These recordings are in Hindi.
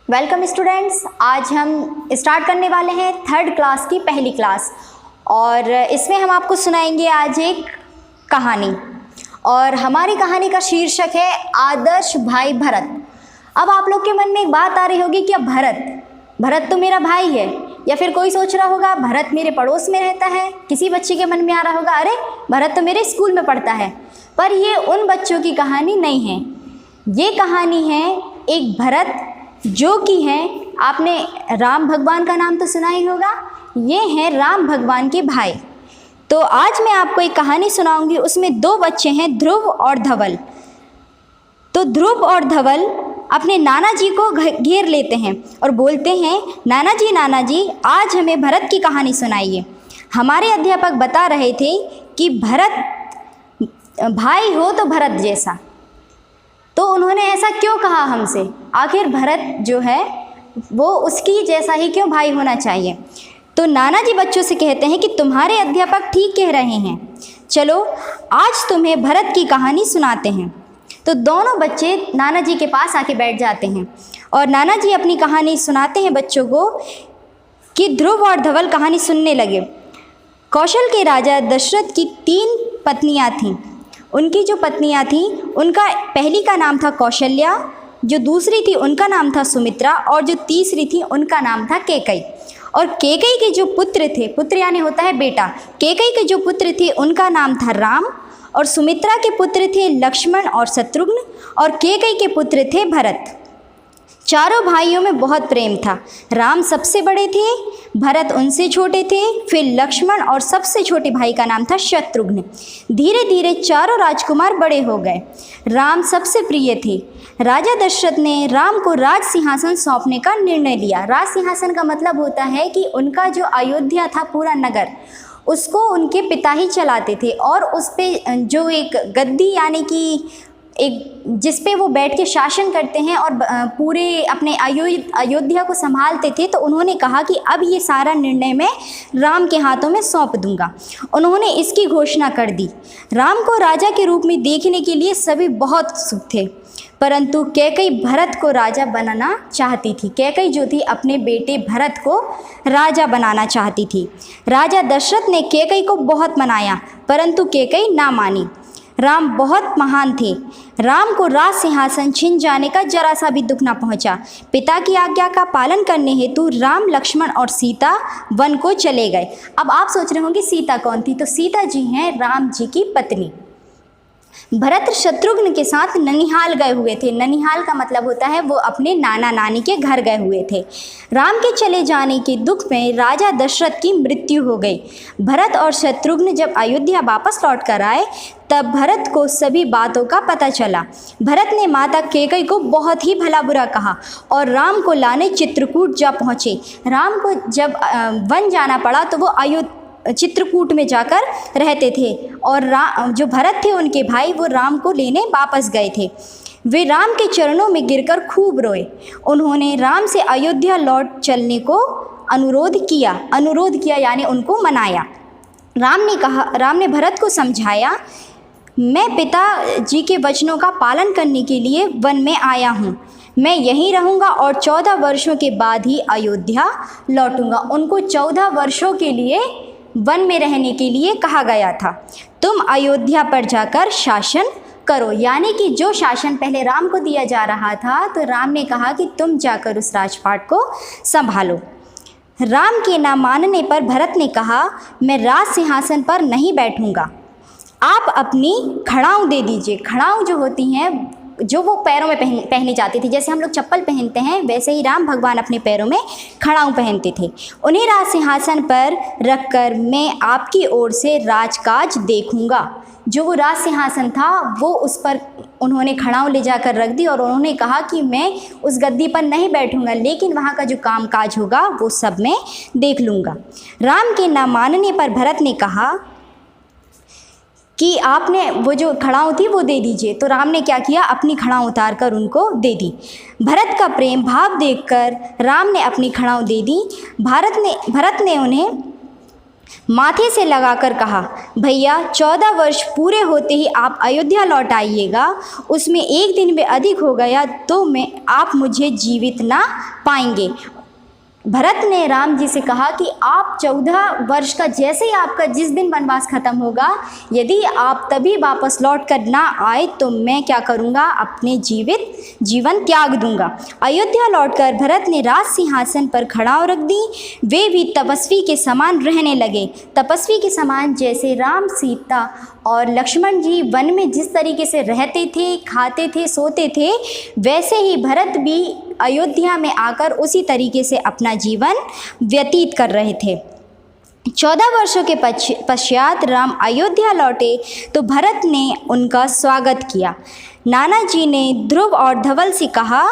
Welcome students. आज हम स्टार्ट करने वाले हैं थर्ड क्लास की पहली क्लास और इसमें हम आपको सुनाएंगे आज एक कहानी। और हमारी कहानी का शीर्षक है आदर्श भाई भरत। अब आप लोग के मन में एक बात आ रही होगी कि अब भरत तो मेरा भाई है, या फिर कोई सोच रहा होगा भरत मेरे पड़ोस में रहता है। किसी बच्चे के मन में आ रहा होगा अरे भरत तो मेरे स्कूल में पढ़ता है। पर ये उन बच्चों की कहानी नहीं है। ये कहानी है एक भरत जो कि हैं, आपने राम भगवान का नाम तो सुना ही होगा। ये हैं राम भगवान के भाई। तो आज मैं आपको एक कहानी सुनाऊंगी। उसमें दो बच्चे हैं, ध्रुव और धवल। तो ध्रुव और धवल अपने नाना जी को घेर लेते हैं और बोलते हैं, नाना जी आज हमें भरत की कहानी सुनाइए। हमारे अध्यापक बता रहे थे कि भरत भाई हो तो भरत जैसा। तो उन्होंने ऐसा क्यों कहा हमसे? आखिर भरत जो है वो उसकी जैसा ही क्यों भाई होना चाहिए? तो नाना जी बच्चों से कहते हैं कि तुम्हारे अध्यापक ठीक कह रहे हैं, चलो आज तुम्हें भरत की कहानी सुनाते हैं। तो दोनों बच्चे नाना जी के पास आके बैठ जाते हैं और नाना जी अपनी कहानी सुनाते हैं बच्चों को कि ध्रुव और धवल कहानी सुनने लगे। कौशल के राजा दशरथ की 3 पत्नियां थीं। उनकी जो पत्नियां थीं उनका पहली का नाम था कौशल्या, जो दूसरी थी उनका नाम था सुमित्रा और जो तीसरी थी उनका नाम था कैकई। और कैकई के जो पुत्र थे, पुत्र यानी होता है बेटा, कैकई के जो पुत्र थे उनका नाम था राम और सुमित्रा के पुत्र थे लक्ष्मण और शत्रुघ्न और कैकई के पुत्र थे भरत। चारों भाइयों में बहुत प्रेम था। राम सबसे बड़े थे, भरत उनसे छोटे थे, फिर लक्ष्मण और सबसे छोटे भाई का नाम था शत्रुघ्न। धीरे धीरे चारों राजकुमार बड़े हो गए। राम सबसे प्रिय थे। राजा दशरथ ने राम को राज सिंहासन सौंपने का निर्णय लिया। राज सिंहासन का मतलब होता है कि उनका जो अयोध्या था पूरा नगर, उसको उनके पिता ही चलाते थे और उस पर जो एक गद्दी यानी कि एक जिस पे वो बैठ के शासन करते हैं और पूरे अपने अयोध्या को संभालते थे, तो उन्होंने कहा कि अब ये सारा निर्णय मैं राम के हाथों में सौंप दूंगा। उन्होंने इसकी घोषणा कर दी। राम को राजा के रूप में देखने के लिए सभी बहुत उत्सुक थे, परंतु कैकई भरत को राजा बनाना चाहती थी। कैकई जो थी अपने बेटे भरत को राजा बनाना चाहती थी। राजा दशरथ ने कैकई को बहुत मनाया, परंतु कैकई ना मानी। राम बहुत महान थे। राम को राज सिंहासन छिन जाने का जरा सा भी दुख न पहुंचा। पिता की आज्ञा का पालन करने हेतु राम, लक्ष्मण और सीता वन को चले गए। अब आप सोच रहे होंगे सीता कौन थी? तो सीता जी हैं राम जी की पत्नी। भरत शत्रुघ्न के साथ ननिहाल गए हुए थे। ननिहाल का मतलब होता है वो अपने नाना नानी के घर गए हुए थे। राम के चले जाने के दुख में राजा दशरथ की मृत्यु हो गई। भरत और शत्रुघ्न जब अयोध्या वापस लौट कर आए तब भरत को सभी बातों का पता चला। भरत ने माता कैकई को बहुत ही भला बुरा कहा और राम को लाने चित्रकूट जा पहुँचे। राम को जब वन जाना पड़ा तो वो चित्रकूट में जाकर रहते थे और जो भरत थे उनके भाई वो राम को लेने वापस गए थे। वे राम के चरणों में गिरकर खूब रोए। उन्होंने राम से अयोध्या लौट चलने को अनुरोध किया यानी उनको मनाया। राम ने भरत को समझाया, मैं पिताजी के वचनों का पालन करने के लिए वन में आया हूँ। मैं यहीं रहूँगा और 14 वर्षों के बाद ही अयोध्या लौटूंगा। उनको 14 वर्षों के लिए वन में रहने के लिए कहा गया था। तुम अयोध्या पर जाकर शासन करो, यानी कि जो शासन पहले राम को दिया जा रहा था तो राम ने कहा कि तुम जाकर उस राजपाट को संभालो। राम के ना मानने पर भरत ने कहा, मैं राज सिंहासन पर नहीं बैठूंगा, आप अपनी खड़ाऊँ दे दीजिए। खड़ाऊँ जो होती हैं जो वो पैरों में पहनी जाती थी, जैसे हम लोग चप्पल पहनते हैं वैसे ही राम भगवान अपने पैरों में खड़ाऊँ पहनते थे। उन्हें राज सिंहासन पर रखकर मैं आपकी ओर से राजकाज देखूंगा। जो वो राज सिंहासन था वो उस पर उन्होंने खड़ाऊँ ले जाकर रख दी और उन्होंने कहा कि मैं उस गद्दी पर नहीं बैठूंगा, लेकिन वहाँ का जो कामकाज होगा वो सब मैं देख लूँगा। राम के ना मानने पर भरत ने कहा कि आपने वो जो खड़ाऊँ थी वो दे दीजिए। तो राम ने क्या किया, अपनी खड़ाऊँ उतार कर उनको दे दी। भरत का प्रेम भाव देखकर राम ने अपनी खड़ाऊँ दे दी। भरत ने उन्हें माथे से लगाकर कहा, भैया 14 वर्ष पूरे होते ही आप अयोध्या लौट आइएगा। उसमें एक दिन भी अधिक हो गया तो आप मुझे जीवित ना पाएंगे। भरत ने राम जी से कहा कि आप 14 वर्ष का जैसे ही आपका जिस दिन वनवास खत्म होगा, यदि आप तभी वापस लौट कर ना आए तो मैं क्या करूँगा, अपने जीवन त्याग दूंगा। अयोध्या लौटकर भरत ने राज सिंहासन पर खड़ाव रख दी। वे भी तपस्वी के समान रहने लगे। तपस्वी के समान जैसे राम, सीता और लक्ष्मण जी वन में जिस तरीके से रहते थे, खाते थे, सोते थे, वैसे ही भरत भी अयोध्या में आकर उसी तरीके से अपना जीवन व्यतीत कर रहे थे। 14 वर्षों के पश्चात राम अयोध्या लौटे तो भरत ने उनका स्वागत किया। नाना जी ने ध्रुव और धवल से कहा,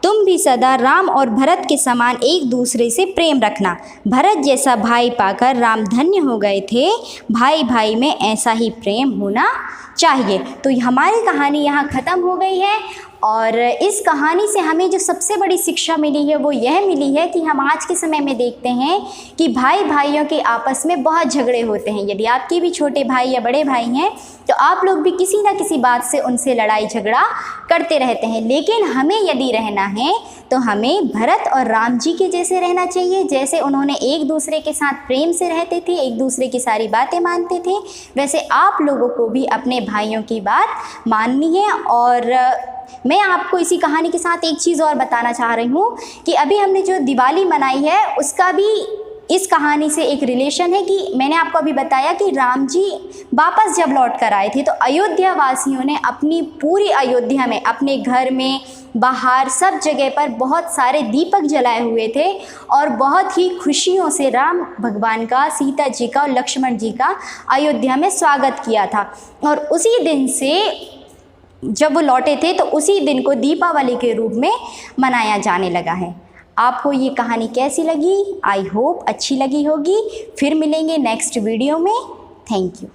तुम भी सदा राम और भरत के समान एक दूसरे से प्रेम रखना। भरत जैसा भाई पाकर राम धन्य हो गए थे। भाई भाई में ऐसा ही प्रेम होना चाहिए। तो हमारी कहानी यहाँ ख़त्म हो गई है और इस कहानी से हमें जो सबसे बड़ी शिक्षा मिली है वो यह मिली है कि हम आज के समय में देखते हैं कि भाई भाइयों के आपस में बहुत झगड़े होते हैं। यदि आपके भी छोटे भाई या बड़े भाई हैं तो आप लोग भी किसी न किसी बात से उनसे लड़ाई झगड़ा करते रहते हैं। लेकिन हमें यदि रहना है तो हमें भरत और राम जी के जैसे रहना चाहिए। जैसे उन्होंने एक दूसरे के साथ प्रेम से रहते थे, एक दूसरे की सारी बातें मानते थे, वैसे आप लोगों को भी अपने भाइयों की बात माननी है। और मैं आपको इसी कहानी के साथ एक चीज़ और बताना चाह रही हूँ कि अभी हमने जो दिवाली मनाई है उसका भी इस कहानी से एक रिलेशन है। कि मैंने आपको अभी बताया कि राम जी वापस जब लौट कर आए थे तो अयोध्या वासियों ने अपनी पूरी अयोध्या में, अपने घर में, बाहर, सब जगह पर बहुत सारे दीपक जलाए हुए थे और बहुत ही खुशियों से राम भगवान का, सीता जी का और लक्ष्मण जी का अयोध्या में स्वागत किया था। और उसी दिन से जब वो लौटे थे तो उसी दिन को दीपावली के रूप में मनाया जाने लगा है। आपको ये कहानी कैसी लगी? आई होप अच्छी लगी होगी। फिर मिलेंगे नेक्स्ट वीडियो में। Thank you.